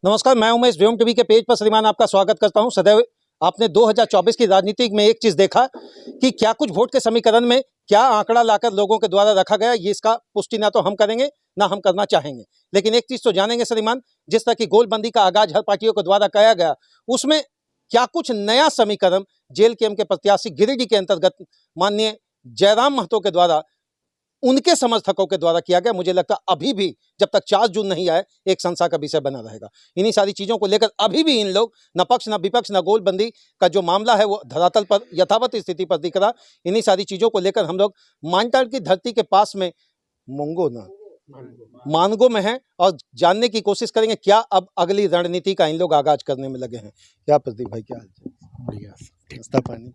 नमस्कार, मैं उमेश व्योम टीवी के पेज पर श्रीमान आपका स्वागत करता हूं। सदैव आपने 2024 की राजनीति में एक चीज देखा कि क्या कुछ वोट के समीकरण में क्या आंकड़ा लाकर लोगों के द्वारा रखा गया, ये इसका पुष्टि ना तो हम करेंगे ना हम करना चाहेंगे। लेकिन एक चीज तो जानेंगे श्रीमान, जिस तरह की गोलबंदी का आगाज हर पार्टियों के द्वारा किया गया, उसमें क्या कुछ नया समीकरण जेल के के प्रत्याशी गिरिडीह के अंतर्गत माननीय जयराम महतो के द्वारा उनके समर्थकों के द्वारा किया गया, मुझे लगता है अभी भी जब तक 4 जून नहीं आए एक संशय का विषय बना रहेगा। इन्हीं सारी चीजों को लेकर अभी भी इन लोग न पक्ष न विपक्ष न गोलबंदी का जो मामला है वो धरातल पर यथावत स्थिति पर दिख रहा। इन्हीं सारी चीजों को लेकर हम लोग मानटाड़ की धरती के पास में मानगो में है और जानने की कोशिश करेंगे क्या अब अगली रणनीति का इन लोग आगाज करने में लगे हैं। क्या प्रदीप भाई, क्या हाल? बढ़िया, नाश्ता पानी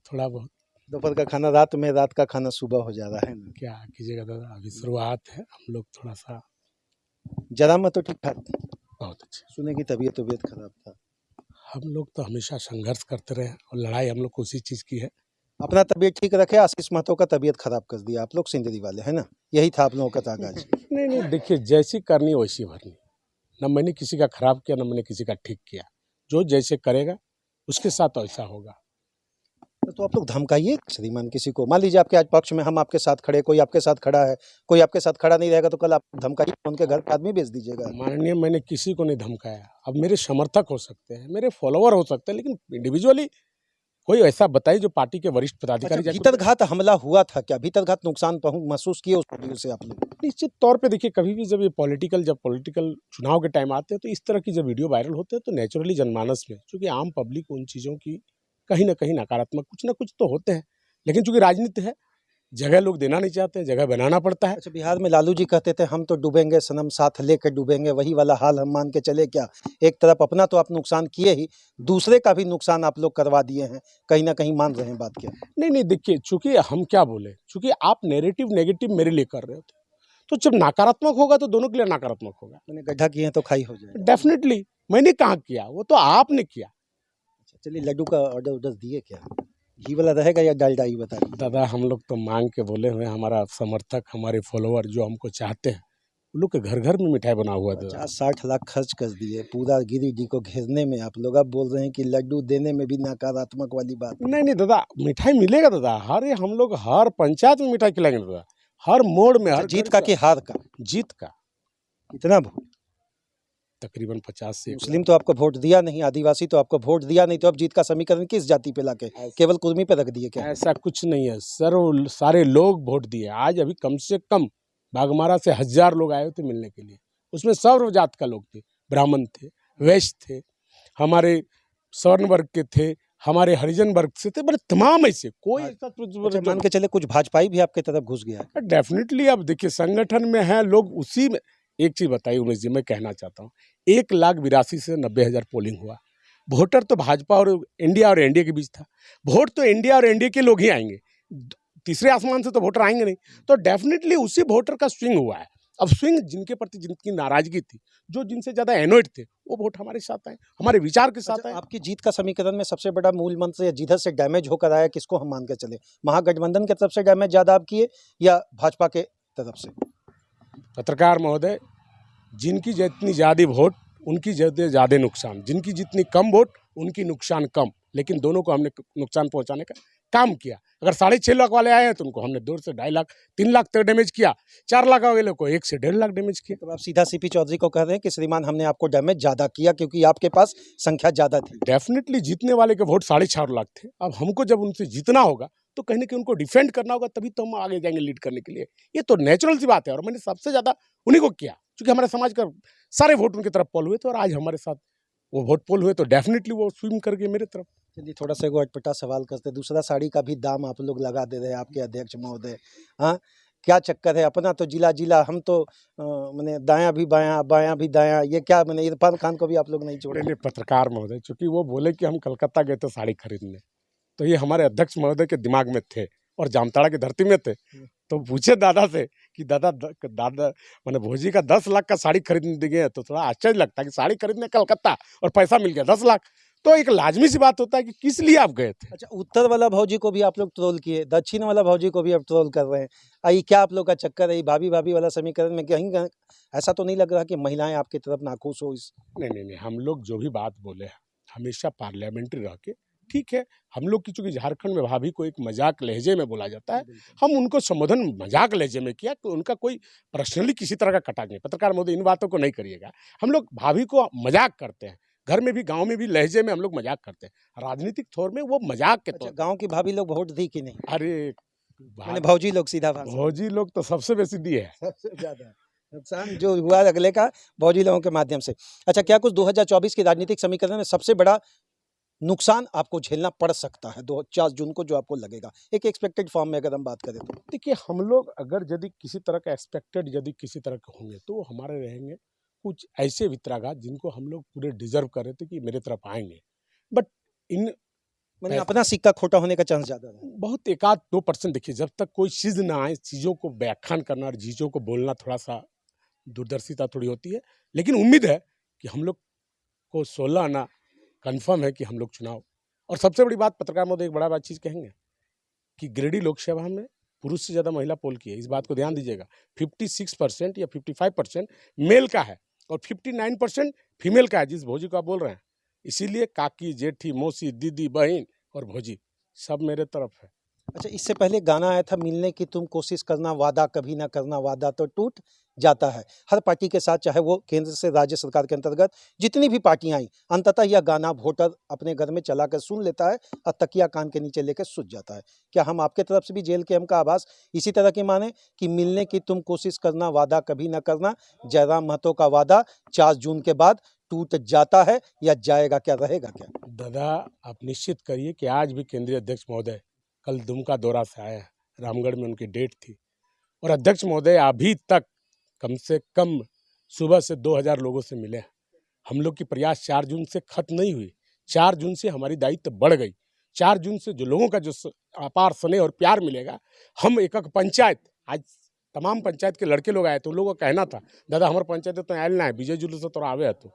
थोड़ा बहुत, दोपहर का खाना रात में, रात का खाना सुबह हो जा रहा है ना? क्या कीजिएगा दादा, अभी शुरुआत है, हम लोग थोड़ा सा जरा में तो ठीक ठाक, बहुत अच्छे। सुने की तबीयत खराब था। हम लोग तो हमेशा संघर्ष करते रहे और लड़ाई हम लोग को उसी चीज़ की है। अपना तबीयत ठीक रखे, आशीष महतो का तबीयत खराब कर दिया आप लोग सिंदरी वाले, है ना? यही था आप लोगों का तागाज। नहीं, देखिए जैसी करनी वैसी भरनी, न मैंने किसी का खराब किया न मैंने किसी का ठीक किया। जो जैसे करेगा उसके साथ ऐसा होगा। तो आप लोग धमकाइए श्रीमान किसी को। मान लीजिए आपके आज पक्ष में हम आपके साथ खड़े, कोई आपके साथ खड़ा है, कोई आपके साथ खड़ा नहीं रहेगा तो कल आप धमकाइए, उनके घर पे आदमी भेज दीजिएगा। माननीय, मैंने किसी को नहीं धमकाया। अब मेरे समर्थक हो सकते हैं, मेरे फॉलोअर हो सकते हैं, लेकिन इंडिविजुअली कोई ऐसा बताइए जो पार्टी के वरिष्ठ पदाधिकारी। भीतरघात हमला हुआ था क्या? भीतरघात नुकसान महसूस किए उस वीडियो से आप लोग? निश्चित तौर पे देखिए, कभी भी जब ये पॉलिटिकल चुनाव के टाइम आते हैं तो इस तरह की जब वीडियो वायरल होते हैं तो नेचुरली जनमानस में, चूंकि आम पब्लिक उन चीज़ों की कहीं ना कहीं नकारात्मक कुछ ना कुछ तो होते हैं, लेकिन चूंकि राजनीति है, जगह लोग देना नहीं चाहते, जगह बनाना पड़ता है। अच्छा, बिहार में लालू जी कहते थे हम तो डूबेंगे सनम साथ लेकर डूबेंगे, वही वाला हाल हम मान के चले क्या? एक तरफ अपना तो आप नुकसान किए ही, दूसरे का भी नुकसान आप लोग करवा दिए हैं, कहीं ना कहीं मान रहे हैं बात क्या? नहीं, देखिए चूंकि हम क्या बोले, चूंकि आप नेगेटिव मेरे लिए कर रहे होते, तो जब नकारात्मक होगा तो दोनों के लिए नकारात्मक होगा। मैंने गड्ढा किए हैं तो खाई हो जाए। डेफिनेटली, मैंने कहाँ किया, वो तो आपने किया। चलिए, लड्डू का ऑर्डर दिए क्या? घी वाला रहेगा या डालडा ही बता दीजिए। दादा, हम लोग तो मांग के बोले हुए, हमारा समर्थक, हमारे फॉलोअर जो हमको चाहते हैं, उन लोग के घर घर में मिठाई बना हुआ था। 50-60 लाख खर्च कर दिए पूरा गिरिडीह को घेरने में, आप लोग अब बोल रहे हैं कि लड्डू देने में भी नकारात्मक वाली बात। नहीं दादा, मिठाई मिलेगा दादा। हम लोग हर पंचायत में मिठाई खिलाएंगे दादा, हर मोड़ में। हर जीत का कि हार का? जीत का। कितना वोट? तकरीबन 50 से। मुस्लिम तो आपको वोट दिया नहीं, आदिवासी तो आपको वोट दिया नहीं, तो अब जीत का समीकरण किस जाति पे लाके केवल कुर्मी पे रख दिए क्या? ऐसा कुछ नहीं है सर, सारे लोग वोट दिए। आज अभी कम से कम बागमारा से 1000 लोग आए थे मिलने के लिए, उसमें सर्व जात का लोग थे, ब्राह्मण थे, वैश्य थे, हमारे स्वर्ण वर्ग के थे, हमारे हरिजन वर्ग से थे, बड़े तमाम ऐसे कोई ऐसा मान के चले कुछ भाजपाई भी आपके तरफ घुस गया? डेफिनेटली। अब देखिए, संगठन में है लोग, उसी में। एक चीज बताइए उमेश जी, मैं कहना चाहता हूँ, 1,82,000 से 90,000 पोलिंग हुआ। वोटर तो भाजपा और इंडिया और एनडीए के बीच था। वोट तो इंडिया और एनडीए के लोग ही आएंगे, तीसरे आसमान से तो वोटर आएंगे नहीं। तो डेफिनेटली उसी वोटर का स्विंग हुआ है। अब स्विंग जिनके प्रति जिनकी नाराजगी थी, जो जिनसे ज्यादा एनोइड थे, वो वोट हमारे साथ आए, हमारे विचार के साथ आए। आपकी जीत का समीकरण में सबसे बड़ा मूल मंत्र या जिधर से डैमेज होकर आया, किसको हम मान के चले? महागठबंधन की तरफ से डैमेज ज्यादा आप किए या भाजपा के तरफ से? पत्रकार महोदय, जिनकी जितनी ज़्यादा वोट उनकी ज़्यादा नुकसान, जिनकी जितनी कम वोट उनकी नुकसान कम, लेकिन दोनों को हमने नुकसान पहुंचाने का काम किया। अगर 6.5 लाख वाले आए हैं तो उनको हमने 2 से 2.5 लाख 3 लाख तक डैमेज किया, 4 लाख वाले को 1 से 1.5 लाख डैमेज किया। तो आप सीधा सीपी चौधरी को कह रहे हैं कि श्रीमान हमने आपको डैमेज ज़्यादा किया क्योंकि आपके पास संख्या ज़्यादा थी? डेफिनेटली, जीतने वाले के वोट 4.5 लाख थे। अब हमको जब उनसे जीतना होगा तो कहीं ना कहीं उनको डिफेंड करना होगा, तभी तो हम आगे जाएंगे लीड करने के लिए। ये तो नेचुरल सी बात है, और मैंने सबसे ज़्यादा उन्हीं को किया, क्योंकि हमारे समाज का सारे वोट उनकी तरफ पोल हुए थे, और आज हमारे साथ वो वोट पोल हुए तो डेफिनेटली वो स्विम करके मेरे तरफ। चलिए, थोड़ा सा अटपटा सवाल करते, दूसरा साड़ी का भी दाम आप लोग लगा दे रहे हैं आपके अध्यक्ष महोदय। हाँ, क्या चक्कर है? अपना तो जिला हम तो मैंने दायां भी बायां, बायां भी दायां, ये क्या? मैंने इरफान खान को भी आप लोग नहीं छोड़े? पत्रकार महोदय, चूंकि वो बोले कि हम कलकत्ता गए थे साड़ी खरीदने, तो ये हमारे अध्यक्ष महोदय के दिमाग में थे और जामताड़ा की धरती में थे। तो पूछे दादा से कि दादा मैंने भोजी का 10 लाख का साड़ी खरीदने गए, तो थोड़ा आश्चर्य लगता है कि साड़ी खरीदने कलकत्ता और पैसा मिल गया 10 लाख। तो एक लाजमी सी बात होता है कि किस लिए आप गए थे। अच्छा, उत्तर वाला भौजी को भी आप लोग ट्रोल किए, दक्षिण वाला भौजी को भी अब ट्रोल कर रहे हैं। ये क्या आप लोग का चक्कर है? ये भाभी भाभी वाला समीकरण में कहीं ऐसा तो नहीं लग रहा कि महिलाएं आपकी तरफ नाखुश हो इस? नहीं, हम लोग जो भी बात बोले हैं हमेशा पार्लियामेंट्री रह के ठीक है। हम लोग की चूंकि झारखंड में भाभी को एक मजाक लहजे में बोला जाता है, हम उनको संबोधन मजाक लहजे में किया कि उनका कोई पर्सनली किसी तरह का कटा नहीं। पत्रकार महोदय इन बातों को नहीं करिएगा। हम लोग भाभी को मजाक करते हैं, घर में भी गांव में भी लहजे में हम लोग मजाक करते हैं। राजनीतिक तौर में वो मजाक के अच्छा, तौर। गांव की भाभी लोग वोट दी कि नहीं? अरे मैंने भौजी लोग सीधा भाषा भौजी लोग तो सबसे बेसी दिए है। सबसे ज्यादा नुकसान जो हुआ अगले का भौजी लोगों के माध्यम से। अच्छा, क्या कुछ 2024 के राजनीतिक समीकरण में सबसे बड़ा नुकसान आपको झेलना पड़ सकता है 4 जून को, जो आपको लगेगा एक एक्सपेक्टेड फॉर्म में अगर हम बात करें तो? देखिए, हम लोग अगर यदि किसी तरह का एक्सपेक्टेड यदि किसी तरह के होंगे तो वो हमारे रहेंगे कुछ ऐसे वितरागात जिनको हम लोग पूरे डिजर्व कर रहे थे कि मेरे तरफ आएंगे। बट इन मैंने अपना सिक्का खोटा होने का चांस ज्यादा है। बहुत 1-2% देखिए, जब तक कोई चीज़ ना आए चीज़ों को व्याख्यान करना और चीज़ों को बोलना थोड़ा सा दूरदर्शिता थोड़ी होती है। लेकिन उम्मीद है कि हम लोग को 16 आना कन्फर्म है कि हम लोग चुनाव। और सबसे बड़ी बात पत्रकार महोदय एक बड़ा बात चीज़ कहेंगे कि गिरिडीह लोकसभा में पुरुष से ज़्यादा महिला पोल की है। इस बात को ध्यान दीजिएगा। 56% या 55% मेल का है और 59% फीमेल का है, जिस भौजी को आप बोल रहे हैं। इसीलिए काकी, जेठी, मौसी, दीदी, बहन और भौजी सब मेरे तरफ है। अच्छा, इससे पहले गाना आया था मिलने की तुम कोशिश करना, वादा कभी ना करना, वादा तो टूट जाता है। हर पार्टी के साथ, चाहे वो केंद्र से राज्य सरकार के अंतर्गत जितनी भी पार्टियां आई, अंततः यह गाना वोटर अपने घर में चला कर सुन लेता है और तकिया कान के नीचे लेकर सूझ जाता है। क्या हम आपके तरफ से भी जेल के हम का आभास इसी तरह की माने कि मिलने की तुम कोशिश करना, वादा कभी ना करना, जयराम महतो का वादा 4 जून के बाद टूट जाता है या जाएगा, क्या रहेगा क्या? दादा, आप निश्चित करिए कि आज भी केंद्रीय अध्यक्ष महोदय कल दुमका दौरा से आए हैं। रामगढ़ में उनकी डेट थी और अध्यक्ष महोदय अभी तक कम से कम सुबह से 2000 लोगों से मिले हैं। हम लोग की प्रयास 4 जून से खत्म नहीं हुई। 4 जून से हमारी दायित्व बढ़ गई। 4 जून से जो लोगों का जो अपार स्नेह और प्यार मिलेगा, हम एक पंचायत, आज तमाम पंचायत के लड़के लोग आए तो उन लोगों का कहना था, दादा हमारे पंचायत तो आयल ना है, विजय जुलूस तो आवे है। तो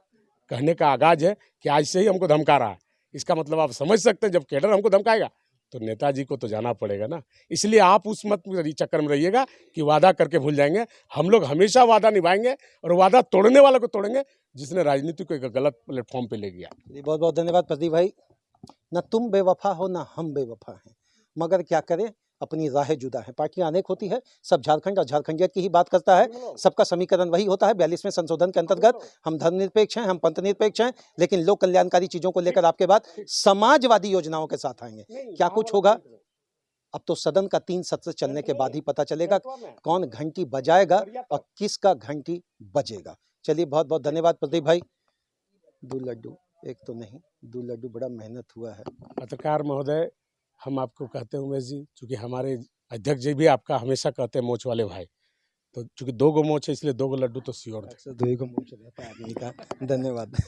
कहने का आगाज है कि आज से ही हमको धमका रहा है। इसका मतलब आप समझ सकते हैं, जब कैडर हमको धमकाएगा तो नेताजी को तो जाना पड़ेगा ना। इसलिए आप उस मत चक्कर में रहिएगा कि वादा करके भूल जाएंगे। हम लोग हमेशा वादा निभाएंगे और वादा तोड़ने वाले को तोड़ेंगे जिसने राजनीति को एक गलत प्लेटफॉर्म पे ले गया। बहुत बहुत धन्यवाद प्रदीप भाई। न तुम बेवफा हो न हम बेवफा हैं, मगर क्या करें, अपनी राहें जुदा है। पार्टियां अनेक होती है, सब झारखंड और झारखंडियत की ही बात करता है। सबका समीकरण वही होता है। 42वें संशोधन के अंतर्गत हम धर्मनिरपेक्ष हैं, हम पंथनिरपेक्ष हैं, लेकिन लोक कल्याणकारी चीजों को लेकर आपके बाद समाजवादी योजनाओं के साथ आएंगे। क्या कुछ होगा अब तो सदन का 3 सत्र चलने के बाद ही पता चलेगा कौन घंटी बजाएगा और किसका घंटी बजेगा। चलिए, बहुत बहुत धन्यवाद प्रदीप भाई। 2 लड्डू, एक तो नहीं 2 लड्डू, बड़ा मेहनत हुआ है। पत्रकार महोदय, हम आपको कहते हैं उमेश जी, चूँकि हमारे अध्यक्ष जी भी आपका हमेशा कहते हैं मोच वाले भाई, तो चूँकि 2 गो मोच है इसलिए 2 गो लड्डू तो श्योर थे। 2 गो मोच रहता है आदमी का। धन्यवाद।